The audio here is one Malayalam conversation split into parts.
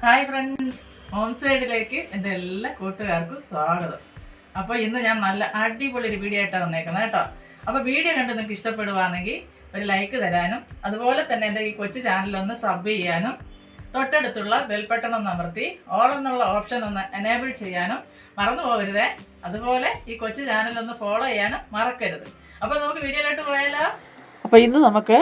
ഹായ് ഫ്രണ്ട്സ്, ഹോം സൈഡിലേക്ക് എൻ്റെ എല്ലാ കൂട്ടുകാർക്കും സ്വാഗതം. അപ്പോൾ ഇന്ന് ഞാൻ നല്ല അടിപൊളി ഒരു വീഡിയോ ആയിട്ടാണ് വന്നേക്കുന്നത് കേട്ടോ. അപ്പോൾ വീഡിയോ കണ്ട് നിങ്ങൾക്ക് ഇഷ്ടപ്പെടുവാണെങ്കിൽ ഒരു ലൈക്ക് തരാനും അതുപോലെ തന്നെ എൻ്റെ ഈ കൊച്ചു ചാനലൊന്ന് സബ് ചെയ്യാനും തൊട്ടടുത്തുള്ള ബെൽ ബട്ടൺ ഒന്ന് അമർത്തി ഓൾ എന്നുള്ള ഓപ്ഷൻ ഒന്ന് എനേബിൾ ചെയ്യാനും മറന്നു പോകരുതേ. അതുപോലെ ഈ കൊച്ചു ചാനലൊന്ന് ഫോളോ ചെയ്യാനും മറക്കരുത്. അപ്പോൾ നമുക്ക് വീഡിയോയിലോട്ട് പോയാലോ. അപ്പോൾ ഇന്ന് നമുക്ക്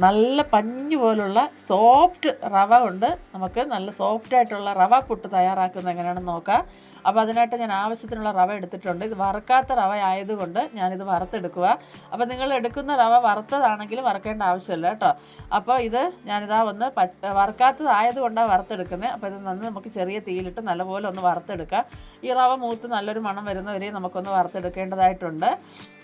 നല്ല പഞ്ഞു പോലുള്ള സോഫ്റ്റ് റവ കൊണ്ട് നമുക്ക് നല്ല സോഫ്റ്റായിട്ടുള്ള റവ പുട്ട് തയ്യാറാക്കുന്നത് എങ്ങനെയാണെന്ന് നോക്കാം. അപ്പോൾ അതിനായിട്ട് ഞാൻ ആവശ്യത്തിനുള്ള റവ എടുത്തിട്ടുണ്ട്. ഇത് വറുക്കാത്ത റവ ആയതുകൊണ്ട് ഞാനിത് വറുത്തെടുക്കുക. അപ്പോൾ നിങ്ങൾ എടുക്കുന്ന റവ വറുത്തതാണെങ്കിൽ വറുക്കേണ്ട ആവശ്യമില്ല കേട്ടോ. അപ്പോൾ ഇത് ഞാനിതാ ഒന്ന് വറുക്കാത്തതായതുകൊണ്ടാണ് വറുത്തെടുക്കുന്നത്. അപ്പോൾ ഇത് നമുക്ക് ചെറിയ തീയിലിട്ട് നല്ലപോലെ ഒന്ന് വറുത്തെടുക്കാം. ഈ റവ മൂത്ത് നല്ലൊരു മണം വരുന്നവരെ നമുക്കൊന്ന് വറുത്തെടുക്കേണ്ടതായിട്ടുണ്ട്.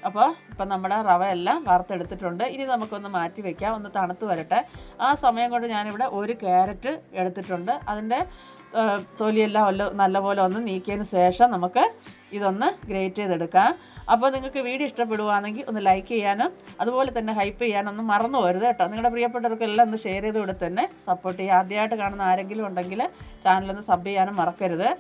അപ്പോൾ ഇപ്പം നമ്മുടെ റവ എല്ലാം വറുത്തെടുത്തിട്ടുണ്ട്. ഇനി നമുക്കൊന്ന് മാറ്റി വയ്ക്കാം, ഒന്ന് തണുത്ത് വരട്ടെ. ആ സമയം കൊണ്ട് ഞാനിവിടെ ഒരു ക്യാരറ്റ് എടുത്തിട്ടുണ്ട്. അതിൻ്റെ തൊലിയെല്ലാം നല്ലപോലെ ഒന്ന് നീക്കിയതിന് ശേഷം നമുക്ക് ഇതൊന്ന് ഗ്രേറ്റ് ചെയ്തെടുക്കാം. അപ്പോൾ നിങ്ങൾക്ക് വീഡിയോ ഇഷ്ടപ്പെടുവാണെങ്കിൽ ഒന്ന് ലൈക്ക് ചെയ്യാനും അതുപോലെ തന്നെ ഹൈപ്പ് ചെയ്യാനൊന്നും മറന്നു പോകരുത് കേട്ടോ. നിങ്ങളുടെ പ്രിയപ്പെട്ടവർക്കെല്ലാം ഒന്ന് ഷെയർ ചെയ്ത് കൊടുത്ത് തന്നെ സപ്പോർട്ട് ചെയ്യുക. ആദ്യമായിട്ട് കാണുന്ന ആരെങ്കിലും ഉണ്ടെങ്കിൽ ചാനലൊന്ന് സബ് ചെയ്യാനും മറക്കരുത്.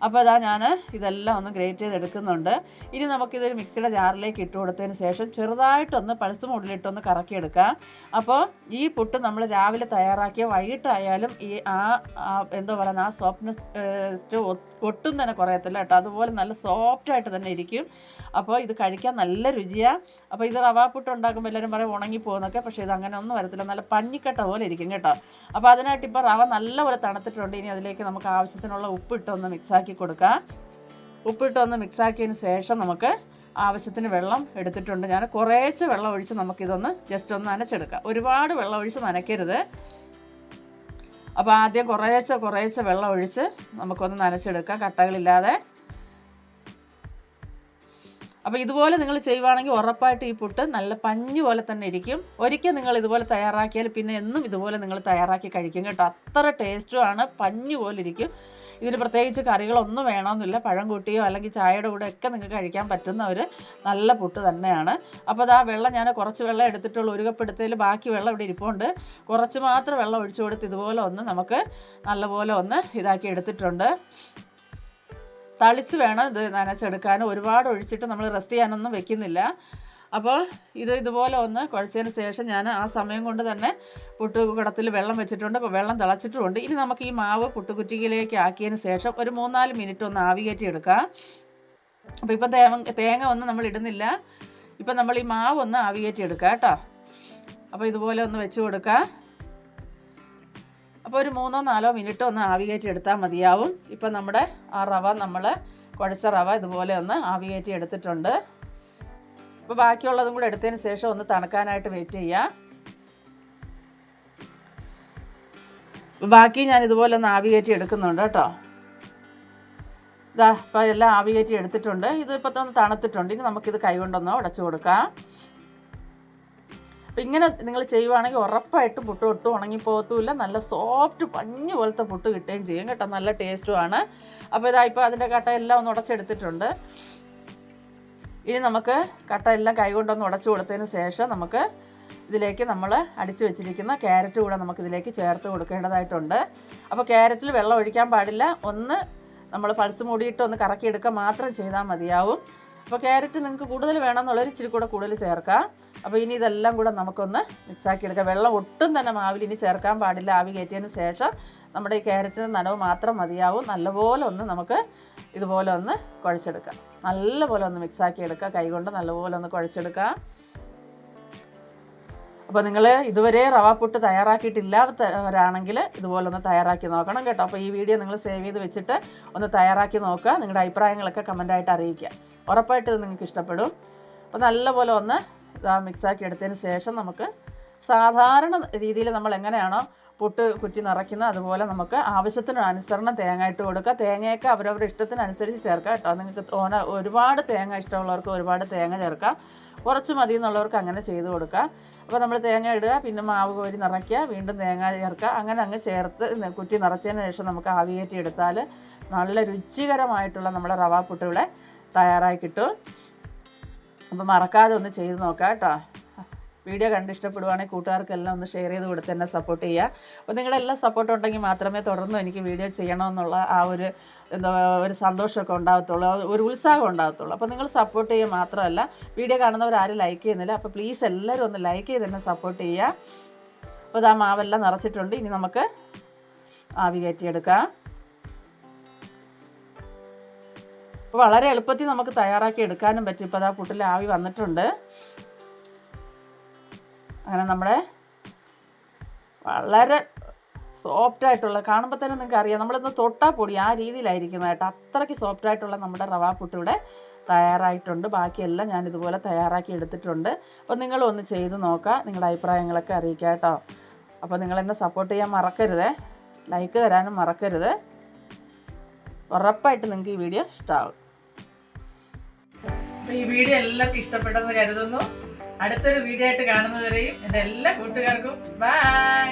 അപ്പോൾ ഇതാ ഞാൻ ഇതെല്ലാം ഒന്ന് ഗ്രേറ്റ് ചെയ്തെടുക്കുന്നുണ്ട്. ഇനി നമുക്കിതൊരു മിക്സിയുടെ ജാറിലേക്ക് ഇട്ട് കൊടുത്തതിന് ശേഷം ചെറുതായിട്ടൊന്ന് പൾസ് മൂടിലിട്ടൊന്ന് കറക്കിയെടുക്കാം. അപ്പോൾ ഈ പുട്ട് നമ്മൾ രാവിലെ തയ്യാറാക്കിയ വൈകിട്ടായാലും ഈ എന്താ പറയുക ആ സോഫ്റ്റ്നെസ് ഒട്ടും തന്നെ കുറയത്തില്ല കേട്ടോ. അതുപോലെ നല്ല സോഫ്റ്റായിട്ട് തന്നെ ഇരിക്കും. അപ്പോൾ ഇത് കഴിക്കാൻ നല്ല രുചിയാണ്. അപ്പോൾ ഇത് റവ പുട്ട് ഉണ്ടാക്കുമ്പോൾ എല്ലാവരും പറയും ഉണങ്ങിപ്പോകുന്നൊക്കെ, പക്ഷേ ഇത് അങ്ങനെ ഒന്നും വരത്തില്ല, നല്ല പഞ്ഞിക്കട്ട പോലെ ഇരിക്കും കേട്ടോ. അപ്പോൾ അതിനായിട്ട് ഇപ്പോൾ റവ നല്ലപോലെ തണുത്തിട്ടുണ്ട്. ഇനി അതിലേക്ക് നമുക്ക് ആവശ്യത്തിനുള്ള ഉപ്പിട്ടൊന്ന് മിക്സാക്കി കൊടുക്കാം. ഉപ്പിട്ടൊന്ന് മിക്സാക്കിയതിന് ശേഷം നമുക്ക് ആവശ്യത്തിന് വെള്ളം എടുത്തിട്ടുണ്ട്. ഞാൻ കുറേശ്ശെ വെള്ളം ഒഴിച്ച് നമുക്കിതൊന്ന് ജസ്റ്റ് ഒന്ന് നനച്ചെടുക്കാം. ഒരുപാട് വെള്ളം ഒഴിച്ച് നനയ്ക്കരുത്. അപ്പോൾ ആദ്യം കുറേശ്ശെ വെള്ളം ഒഴിച്ച് നമുക്കൊന്ന് നനച്ചെടുക്കാം കട്ടകളില്ലാതെ. അപ്പോൾ ഇതുപോലെ നിങ്ങൾ ചെയ്യുവാണെങ്കിൽ ഉറപ്പായിട്ട് ഈ പുട്ട് നല്ല പഞ്ഞു പോലെ തന്നെ ഇരിക്കും. ഒരിക്കൽ നിങ്ങൾ ഇതുപോലെ തയ്യാറാക്കിയാൽ പിന്നെ എന്നും ഇതുപോലെ നിങ്ങൾ തയ്യാറാക്കി കഴിക്കും കേട്ടോ. അത്ര ടേസ്റ്റുമാണ്, പഞ്ഞു പോലെ ഇരിക്കും. ഇതിന് പ്രത്യേകിച്ച് കറികളൊന്നും വേണമെന്നില്ല. പഴം കൂട്ടിയോ അല്ലെങ്കിൽ ചായയുടെ കൂടെ ഒക്കെ നിങ്ങൾക്ക് കഴിക്കാൻ പറ്റുന്ന ഒരു നല്ല പുട്ട് തന്നെയാണ്. അപ്പോൾ അത് ആ വെള്ളം ഞാൻ കുറച്ച് വെള്ളം എടുത്തിട്ടുള്ളൂ. ഒരു കപ്പ് എടുത്തതിൽ ബാക്കി വെള്ളം ഇവിടെ ഇരിപ്പുണ്ട്. കുറച്ച് മാത്രം വെള്ളം ഒഴിച്ചു കൊടുത്ത് ഇതുപോലെ ഒന്ന് നമുക്ക് നല്ലപോലെ ഒന്ന് ഇതാക്കി എടുത്തിട്ടുണ്ട്. തളിച്ച് വേണം ഇത് നനച്ചെടുക്കാൻ. ഒരുപാട് ഒഴിച്ചിട്ട് നമ്മൾ റെസ്റ്റ് ചെയ്യാനൊന്നും വെക്കുന്നില്ല. അപ്പോൾ ഇതുപോലെ ഒന്ന് കുഴച്ചതിന് ശേഷം ഞാൻ ആ സമയം കൊണ്ട് തന്നെ പുട്ടുകുടത്തിൽ വെള്ളം വെച്ചിട്ടുണ്ട്. അപ്പോൾ വെള്ളം തിളച്ചിട്ടുമുണ്ട്. ഇനി നമുക്ക് ഈ മാവ് പുട്ടുകുറ്റിയിലേക്ക് ആക്കിയതിന് ശേഷം ഒരു 3-4 മിനിറ്റ് ഒന്ന് ആവി കയറ്റി എടുക്കാം. അപ്പോൾ ഇപ്പം തേങ്ങ ഒന്നും നമ്മൾ ഇടുന്നില്ല. ഇപ്പം നമ്മൾ ഈ മാവ് ഒന്ന് ആവി കയറ്റി എടുക്കാം കേട്ടോ. അപ്പോൾ ഇതുപോലെ ഒന്ന് വെച്ച് കൊടുക്കാം. അപ്പോൾ ഒരു 3-4 മിനിറ്റ് ഒന്ന് ആവി കയറ്റി എടുത്താൽ മതിയാവും. ഇപ്പം നമ്മുടെ ആ റവ നമ്മൾ കുഴച്ച റവ ഇതുപോലെ ഒന്ന് ആവി കയറ്റി എടുത്തിട്ടുണ്ട്. അപ്പോൾ ബാക്കിയുള്ളതും കൂടെ എടുത്തതിന് ശേഷം ഒന്ന് തണുക്കാനായിട്ട് വെയിറ്റ് ചെയ്യാം. ബാക്കി ഞാൻ ഇതുപോലെ ഒന്ന് ആവി കയറ്റി എടുക്കുന്നുണ്ട് കേട്ടോ. ഇതാ ഇപ്പോൾ എല്ലാം ആവി കയറ്റി എടുത്തിട്ടുണ്ട്. ഇതിപ്പോൾ ഒന്ന് തണുത്തിട്ടുണ്ട്. ഇനി നമുക്കിത് കൈകൊണ്ടൊന്ന് ഉടച്ചു കൊടുക്കാം. അപ്പോൾ ഇങ്ങനെ നിങ്ങൾ ചെയ്യുവാണെങ്കിൽ ഉറപ്പായിട്ടും പുട്ട് ഒട്ടും ഉണങ്ങിപ്പോകത്തുമില്ല. നല്ല സോഫ്റ്റ് പഞ്ഞ് പോലത്തെ പുട്ട് കിട്ടുകയും ചെയ്യും കേട്ടോ. നല്ല ടേസ്റ്റുമാണ്. അപ്പോൾ ഇതാ ഇപ്പോൾ അതിൻ്റെ കട്ട എല്ലാം ഒന്ന് ഉടച്ചെടുത്തിട്ടുണ്ട്. ഇനി നമുക്ക് കട്ട എല്ലാം കൈകൊണ്ടൊന്ന് ഉടച്ചു കൊടുത്തതിന് ശേഷം നമുക്ക് ഇതിലേക്ക് നമ്മൾ അടിച്ചു വെച്ചിരിക്കുന്ന ക്യാരറ്റ് കൂടെ നമുക്കിതിലേക്ക് ചേർത്ത് കൊടുക്കേണ്ടതായിട്ടുണ്ട്. അപ്പോൾ ക്യാരറ്റിൽ വെള്ളം ഒഴിക്കാൻ പാടില്ല. ഒന്ന് നമ്മൾ പൾസ് മൂടിയിട്ട് ഒന്ന് കറക്കിയെടുക്കുക മാത്രം ചെയ്താൽ മതിയാവും. അപ്പോൾ ക്യാരറ്റ് നിങ്ങൾക്ക് കൂടുതൽ വേണമെന്നുള്ളൊരു ഇച്ചിരി കൂടെ കൂടുതൽ ചേർക്കാം. അപ്പോൾ ഇനി ഇതെല്ലാം കൂടെ നമുക്കൊന്ന് മിക്സാക്കി എടുക്കാം. വെള്ളം ഒട്ടും തന്നെ മാവിൽ ഇനി ചേർക്കാൻ പാടില്ല. ആവി കയറ്റിയതിന് ശേഷം നമ്മുടെ ഈ ക്യാരറ്റിന് നനവ് മാത്രം മതിയാവും. നല്ലപോലെ ഒന്ന് നമുക്ക് ഇതുപോലെ ഒന്ന് കുഴച്ചെടുക്കാം. നല്ലപോലെ ഒന്ന് മിക്സാക്കി എടുക്കുക. കൈകൊണ്ട് നല്ലപോലെ ഒന്ന് കുഴച്ചെടുക്കാം. അപ്പോൾ നിങ്ങൾ ഇതുവരെ റവ പുട്ട് തയ്യാറാക്കിയിട്ടില്ലാത്തവരാണെങ്കിൽ ഇതുപോലെ ഒന്ന് തയ്യാറാക്കി നോക്കണം കേട്ടോ. അപ്പോൾ ഈ വീഡിയോ നിങ്ങൾ സേവ് ചെയ്ത് വെച്ചിട്ട് ഒന്ന് തയ്യാറാക്കി നോക്കുക. നിങ്ങളുടെ അഭിപ്രായങ്ങളൊക്കെ കമൻറ്റായിട്ട് അറിയിക്കുക. ഉറപ്പായിട്ട് ഇത് നിങ്ങൾക്ക് ഇഷ്ടപ്പെടും. അപ്പോൾ നല്ലപോലെ ഒന്ന് മിക്സാക്കി എടുത്തതിന് ശേഷം നമുക്ക് സാധാരണ രീതിയിൽ നമ്മൾ എങ്ങനെയാണോ പുട്ട് കുറ്റി നിറയ്ക്കുന്നത് അതുപോലെ നമുക്ക് ആവശ്യത്തിനനുസരണം തേങ്ങ ഇട്ട് കൊടുക്കുക. തേങ്ങയൊക്കെ അവരവരുടെ ഇഷ്ടത്തിനനുസരിച്ച് ചേർക്കാം കേട്ടോ. നിങ്ങൾക്ക് ഒരുപാട് തേങ്ങ ഇഷ്ടമുള്ളവർക്ക് ഒരുപാട് തേങ്ങ ചേർക്കാം. കുറച്ച് മതി എന്നുള്ളവർക്ക് അങ്ങനെ ചെയ്ത് കൊടുക്കുക. അപ്പോൾ നമ്മൾ തേങ്ങ ഇടുക, പിന്നെ മാവ് കോരി നിറയ്ക്കുക, വീണ്ടും തേങ്ങ ചേർക്കുക. അങ്ങനെ അങ്ങ് ചേർത്ത് കുറ്റി നിറച്ചതിന് ശേഷം നമുക്ക് ആവി കയറ്റി എടുത്താൽ നല്ല രുചികരമായിട്ടുള്ള നമ്മുടെ റവ പുട്ട് ഇവിടെ തയ്യാറായി കിട്ടും. അപ്പോൾ മറക്കാതെ ഒന്ന് ചെയ്ത് നോക്കാം കേട്ടോ. വീഡിയോ കണ്ട് ഇഷ്ടപ്പെടുവാണെങ്കിൽ കൂട്ടുകാർക്കെല്ലാം ഒന്ന് ഷെയർ ചെയ്ത് കൊടുത്ത് എന്നെ സപ്പോർട്ട് ചെയ്യുക. അപ്പോൾ നിങ്ങളുടെ എല്ലാ സപ്പോർട്ടും ഉണ്ടെങ്കിൽ മാത്രമേ തുടർന്നും എനിക്ക് വീഡിയോ ചെയ്യണമെന്നുള്ള ആ ഒരു ഒരു സന്തോഷമൊക്കെ ഉണ്ടാകത്തുള്ളൂ, ഒരു ഉത്സാഹം ഉണ്ടാകത്തുള്ളൂ. അപ്പോൾ നിങ്ങൾ സപ്പോർട്ട് ചെയ്യുക മാത്രമല്ല, വീഡിയോ കാണുന്നവരാരും ലൈക്ക് ചെയ്യുന്നില്ല. അപ്പോൾ പ്ലീസ് എല്ലാവരും ഒന്ന് ലൈക്ക് ചെയ്ത് എന്നെ സപ്പോർട്ട് ചെയ്യുക. അപ്പോൾ ഇതാ മാവെല്ലാം നിറച്ചിട്ടുണ്ട്. ഇനി നമുക്ക് ആവി കയറ്റിയെടുക്കാം. അപ്പോൾ വളരെ എളുപ്പത്തിൽ നമുക്ക് തയ്യാറാക്കി എടുക്കാനും പറ്റും. ഇപ്പോൾ അതാ പുട്ടിൽ ആവി വന്നിട്ടുണ്ട്. അങ്ങനെ നമ്മുടെ വളരെ സോഫ്റ്റായിട്ടുള്ള, കാണുമ്പോൾ തന്നെ നിങ്ങൾക്ക് അറിയാം, നമ്മളിന്ന് തൊട്ടാൽ പൊടി ആ രീതിയിലായിരിക്കുന്നത് കേട്ടോ. അത്രയ്ക്ക് സോഫ്റ്റായിട്ടുള്ള നമ്മുടെ റവാ പുട്ട് ഇവിടെ തയ്യാറായിട്ടുണ്ട്. ബാക്കിയെല്ലാം ഞാൻ ഇതുപോലെ തയ്യാറാക്കി എടുത്തിട്ടുണ്ട്. അപ്പോൾ നിങ്ങളൊന്ന് ചെയ്ത് നോക്കുക, നിങ്ങളുടെ അഭിപ്രായങ്ങളൊക്കെ അറിയിക്കുക കേട്ടോ. അപ്പോൾ നിങ്ങളെന്നെ സപ്പോർട്ട് ചെയ്യാൻ മറക്കരുത്, ലൈക്ക് തരാനും മറക്കരുത്. ഉറപ്പായിട്ട് നിങ്ങൾക്ക് ഈ വീഡിയോ ഇഷ്ടമാകും. അപ്പോൾ ഈ വീഡിയോ എല്ലാവർക്കും ഇഷ്ടപ്പെട്ടെന്ന് കരുതുന്നു. അടുത്തൊരു വീഡിയോ ആയിട്ട് കാണുന്നതുവരെയും എൻ്റെ എല്ലാ കൂട്ടുകാർക്കും ബൈ.